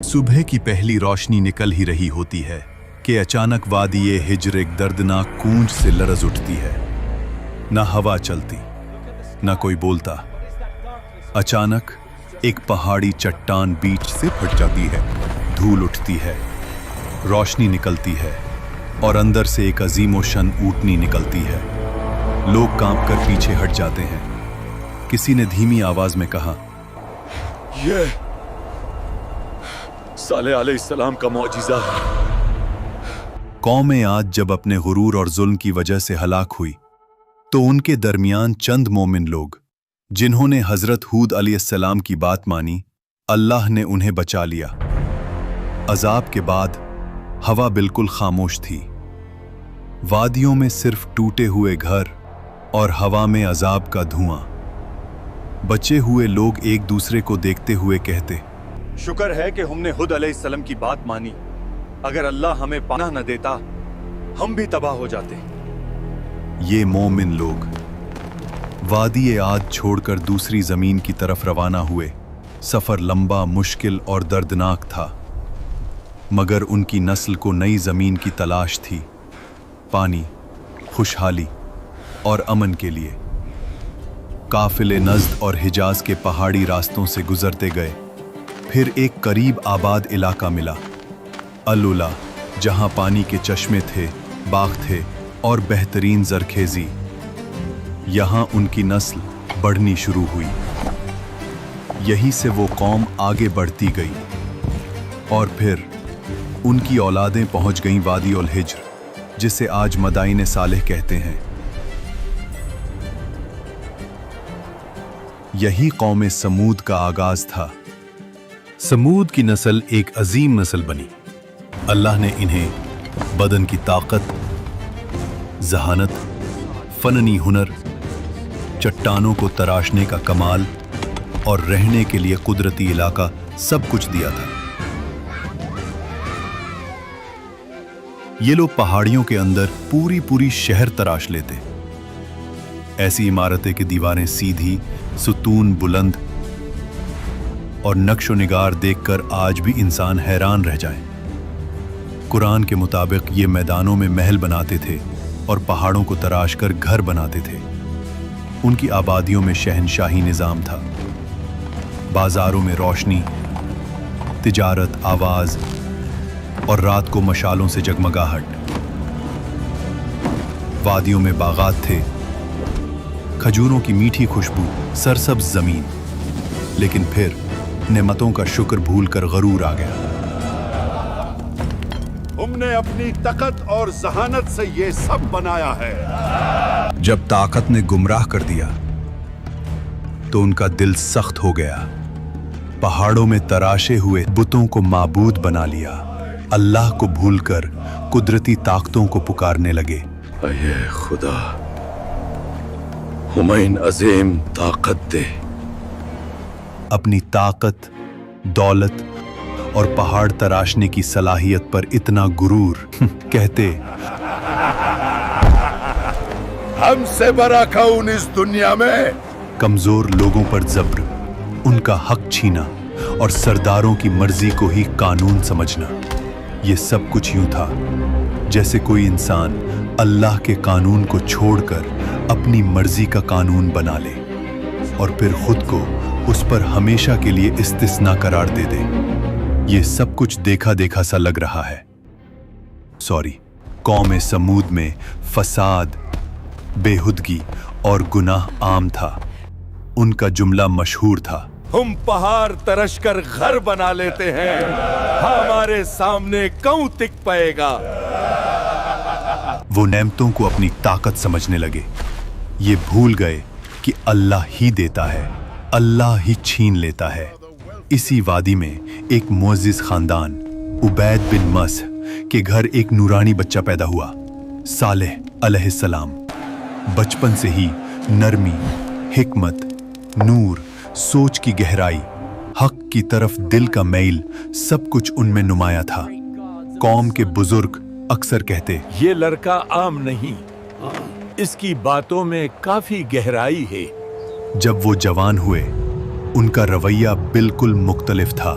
सुबह की पहली रोशनी निकल ही रही होती है कि अचानक वादी हिज्र एक दर्दनाक गूंज से लरज उठती है। न हवा चलती, न कोई बोलता। अचानक एक पहाड़ी चट्टान बीच से फट जाती है, धूल उठती है, रोशनी निकलती है और अंदर से एक अजीमोशन ऊँटनी निकलती है। लोग कांप कर पीछे हट जाते हैं। किसी ने धीमी आवाज में कहा, ये साले अलैहिस्सलाम का मौजिज़ा है। कौमें आज जब अपने गुरूर और जुल्म की वजह से हलाक हुई तो उनके दरमियान चंद मोमिन लोग, जिन्होंने हजरत हूद अलैहिस्सलाम की बात मानी, अल्लाह ने उन्हें बचा लिया। अजाब के बाद हवा बिल्कुल खामोश थी। वादियों में सिर्फ टूटे हुए घर और हवा में अजाब का धुआं। बचे हुए लोग एक दूसरे को देखते हुए कहते, शुक्र है कि हमने हुद अलैहिस्सलाम की बात मानी। अगर अल्लाह हमें पनाह न देता, हम भी तबाह हो जाते। ये मोमिन लोग वादी आद छोड़कर दूसरी जमीन की तरफ रवाना हुए। सफर लंबा, मुश्किल और दर्दनाक था, मगर उनकी नस्ल को नई जमीन की तलाश थी, पानी, खुशहाली और अमन के लिए। काफिले नज़्द और हिजाज के पहाड़ी रास्तों से गुजरते गए। फिर एक करीब आबाद इलाका मिला, अल-उला, जहां पानी के चश्मे थे, बाग थे और बेहतरीन जरखेजी। यहां उनकी नस्ल बढ़नी शुरू हुई। यहीं से वो कौम आगे बढ़ती गई और फिर उनकी औलादें पहुंच गईं वादी उल हिज्र, जिसे आज मदाइन सालेह कहते हैं। यही कौम समूद का आगाज था। समूद की नस्ल एक अजीम नस्ल बनी। अल्लाह ने इन्हें बदन की ताकत, जहानत, फननी हुनर, चट्टानों को तराशने का कमाल और रहने के लिए कुदरती इलाका सब कुछ दिया था। ये लोग पहाड़ियों के अंदर पूरी पूरी शहर तराश लेते। ऐसी इमारतें की दीवारें सीधी, सुतून बुलंद और नक्शो निगार देखकर आज भी इंसान हैरान रह जाए। कुरान के मुताबिक ये मैदानों में महल बनाते थे और पहाड़ों को तराश कर घर बनाते थे। उनकी आबादियों में शहनशाही निज़ाम था। बाजारों में रोशनी, तिजारत, आवाज और रात को मशालों से जगमगाहट। वादियों में बागात थे, खजूरों की मीठी खुशबू, सरसब्ज जमीन। लेकिन फिर नेमतों का शुक्र भूलकर गरूर आ गया। हमने अपनी ताकत और जहानत से ये सब बनाया है। जब ताकत ने गुमराह कर दिया तो उनका दिल सख्त हो गया। पहाड़ों में तराशे हुए बुतों को माबूद बना लिया। अल्लाह को भूलकर कुदरती ताकतों को पुकारने लगे। अये खुदा, हुमैन अजीम ताकत दे। अपनी ताकत, दौलत और पहाड़ तराशने की सलाहियत पर इतना गुरूर कहते, हमसे बड़ा कौन इस दुनिया में। कमजोर लोगों पर जब्र, उनका हक छीना और सरदारों की मर्जी को ही कानून समझना। ये सब कुछ यूं था जैसे कोई इंसान अल्लाह के कानून को छोड़कर अपनी मर्जी का कानून बना ले और फिर खुद को उस पर हमेशा के लिए इस्तिस्ना करार दे दे। ये सब कुछ देखा देखा सा लग रहा है। कौम समूद में फसाद, बेहुदगी और गुनाह आम था। उनका जुमला मशहूर था, हम पहाड़ तरश कर घर बना लेते हैं, हमारे सामने कौन टिक पाएगा। वो नेमतों को अपनी ताकत समझने लगे। ये भूल गए कि अल्लाह ही देता है, अल्लाह ही छीन लेता है। इसी वादी में एक मुअज़्ज़िज़ खानदान, उबैद बिन मस के घर एक नूरानी बच्चा पैदा हुआ, सालेह अलैहिस्सलाम। बचपन से ही नरमी, हिकमत, नूर, सोच की गहराई, हक की तरफ दिल का मैल, सब कुछ उनमें नुमाया था। कौम के बुजुर्ग अक्सर कहते, ये लड़का आम नहीं, इसकी बातों में काफी गहराई है। जब वो जवान हुए, उनका रवैया बिल्कुल मुख्तलिफ था।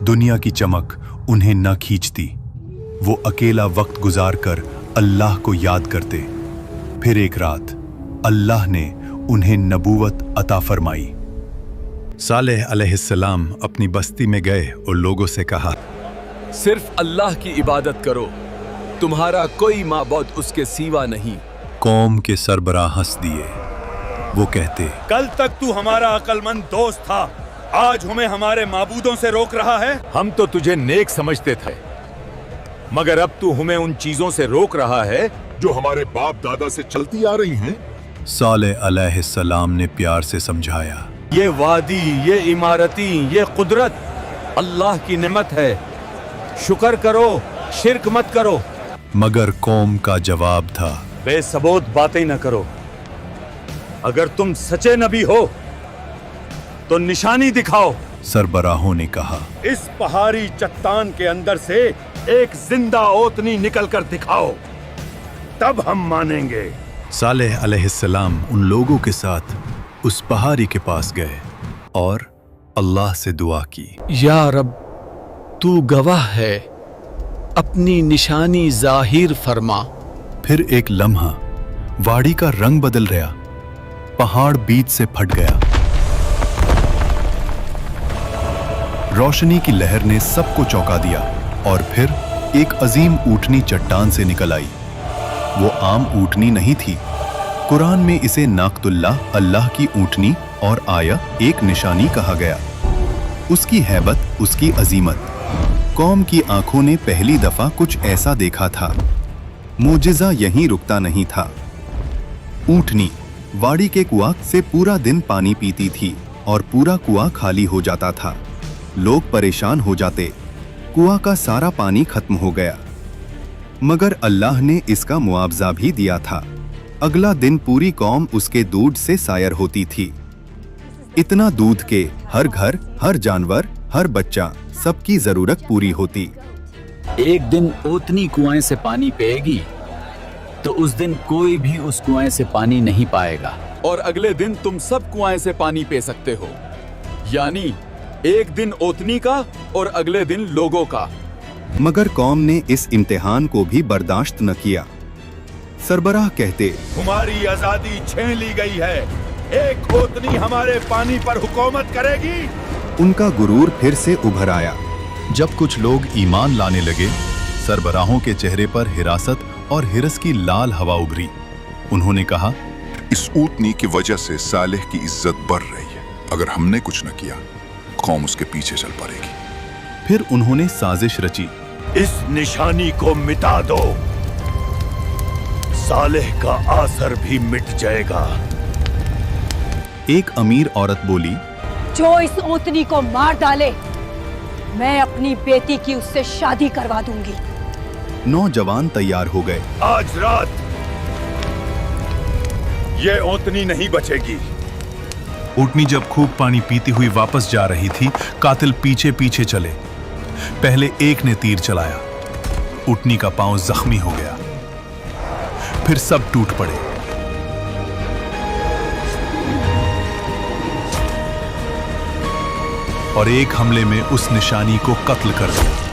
दुनिया की चमक उन्हें न खींचती। वो अकेला वक्त गुजार कर अल्लाह को याद करते। फिर एक रात अल्लाह ने उन्हें नबूवत अता फरमाई। सालेह अलैहिस्सलाम अपनी बस्ती में गए और लोगों से कहा, सिर्फ अल्लाह की इबादत करो, तुम्हारा कोई माबूद उसके सिवा नहीं। कौम के सरबराह हंस दिए। वो कहते, कल तक तू हमारा अक्लमंद दोस्त था, आज हमें हमारे माबूदों से रोक रहा है। हम तो तुझे नेक समझते थे, मगर अब तू हमें उन चीजों से रोक रहा है जो हमारे बाप दादा से चलती आ रही हैं। सालेह अलैहिस्सलाम ने प्यार से समझाया, ये वादी, ये इमारती, ये कुदरत अल्लाह की नेमत है, शुक्र करो, शिर्क मत करो। मगर कौम का जवाब था, बेसबूत बातें न करो। अगर तुम सच्चे नबी हो तो निशानी दिखाओ। सरबराहों ने कहा, इस पहाड़ी चट्टान के अंदर से एक जिंदा ओतनी निकल कर दिखाओ, तब हम मानेंगे। सालेह अलैहिस्सलाम उन लोगों के साथ उस पहाड़ी के पास गए और अल्लाह से दुआ की, या रब, तू गवाह है, अपनी निशानी जाहिर फरमा। फिर एक लम्हा वाड़ी का रंग बदल गया, पहाड़ बीच से फट गया। रोशनी की लहर ने सबको चौंका दिया और फिर एक अजीम ऊँटनी चट्टान से निकल आई। वो आम ऊँटनी नहीं थी। कुरान में इसे नाकतुल्लाह, अल्लाह की ऊँटनी, और आया एक निशानी कहा गया। उसकी हैबत, उसकी अजीमत, कौम की आंखों ने पहली दफा कुछ ऐसा देखा था। मोजिज़ा यहीं रुकता नहीं था। ऊँटनी वाड़ी के कुआं से पूरा दिन पानी पीती थी और पूरा कुआं खाली हो जाता था। लोग परेशान हो जाते, कुआं का सारा पानी खत्म हो गया। मगर अल्लाह ने इसका मुआवजा भी दिया था। अगला दिन पूरी कौम उसके दूध से सायर होती थी। इतना दूध के हर घर, हर जानवर, हर बच्चा, सबकी जरूरत पूरी होती। एक दिन ओतनी कुएं से पानी पिएगी तो उस दिन कोई भी उस कुएं से पानी नहीं पाएगा। और अगले दिन तुम सब कुआं से पानी पी सकते हो, यानी एक दिन ओतनी का और अगले दिन लोगों का। मगर कौम ने इस इम्तिहान को भी बर्दाश्त न किया। सरबराह कहते, तुम्हारी आजादी छीन ली गई है, एक ओतनी हमारे पानी पर हुकूमत करेगी। उनका गुरूर फिर से उभर आया। जब कुछ लोग ईमान लाने लगे, सरबराहों के चेहरे पर हिरासत और हिरस की लाल हवा उभरी। उन्होंने कहा, इस ऊँटनी की वजह से सालेह की इज्जत बढ़ रही है। अगर हमने कुछ न किया, कौम उसके पीछे चल पड़ेगी। फिर उन्होंने साजिश रची, इस निशानी को मिटा दो, सालेह का आसर भी मिट जाएगा। एक अमीर औरत बोली, जो इस ओतनी को मार डाले, मैं अपनी बेटी की उससे शादी करवा दूंगी। नौजवान तैयार हो गए। आज रात ये ओतनी नहीं बचेगी। ऊँटनी जब खूब पानी पीती हुई वापस जा रही थी, कातिल पीछे पीछे चले। पहले एक ने तीर चलाया, ऊँटनी का पांव जख्मी हो गया। फिर सब टूट पड़े। और एक हमले में उस निशानी को कत्ल कर दिया।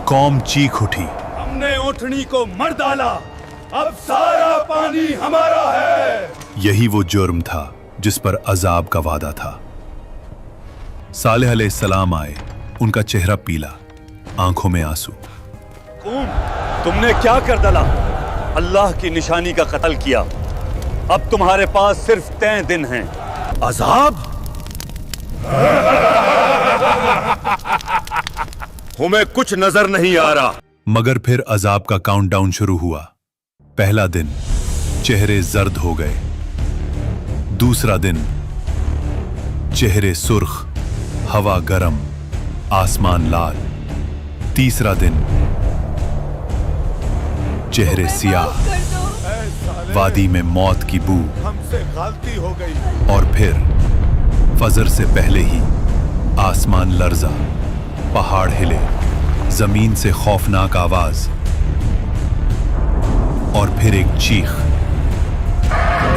कौम चीख उठी, हमने ऊँटनी को मर डाला, अब सारा पानी हमारा है। यही वो जुर्म था जिस पर अजाब का वादा था। सालेह अलैहिस्सलाम आए, उनका चेहरा पीला, आंखों में आंसू। तुमने क्या कर डाला? अल्लाह की निशानी का कत्ल किया। अब तुम्हारे पास सिर्फ 3 दिन हैं। अजाब? हमें कुछ नजर नहीं आ रहा। मगर फिर अजाब का काउंटडाउन शुरू हुआ। पहला दिन चेहरे जर्द हो गए। दूसरा दिन चेहरे सुर्ख, हवा गरम, आसमान लाल। तीसरा दिन चेहरे सियाह, वादी में मौत की बू। हमसे गलती हो गई। और फिर फजर से पहले ही आसमान लर्जा, पहाड़ हिले, जमीन से खौफनाक आवाज, और फिर एक चीख।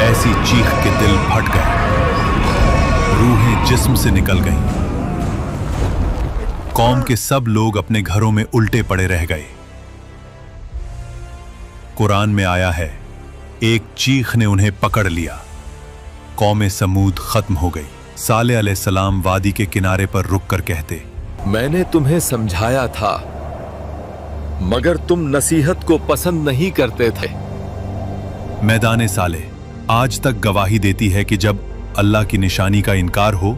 ऐसी चीख के दिल फट गए, रूहें जिस्म से निकल गईं। कौम के सब लोग अपने घरों में उल्टे पड़े रह गए। कुरान में आया है, एक चीख ने उन्हें पकड़ लिया। कौम समूद खत्म हो गई। सालेह अलैहिस्सलाम वादी के किनारे पर रुक कर कहते, मैंने तुम्हें समझाया था मगर तुम नसीहत को पसंद नहीं करते थे। मैदान सालेह आज तक गवाही देती है कि जब अल्लाह की निशानी का इनकार हो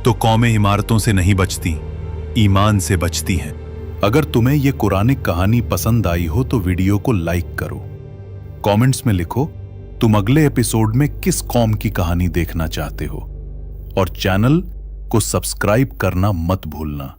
तो कौमें इमारतों से नहीं बचती, ईमान से बचती हैं। अगर तुम्हें यह कुरानिक कहानी पसंद आई हो तो वीडियो को लाइक करो, कमेंट्स में लिखो तुम अगले एपिसोड में किस कौम की कहानी देखना चाहते हो, और चैनल को सब्सक्राइब करना मत भूलना।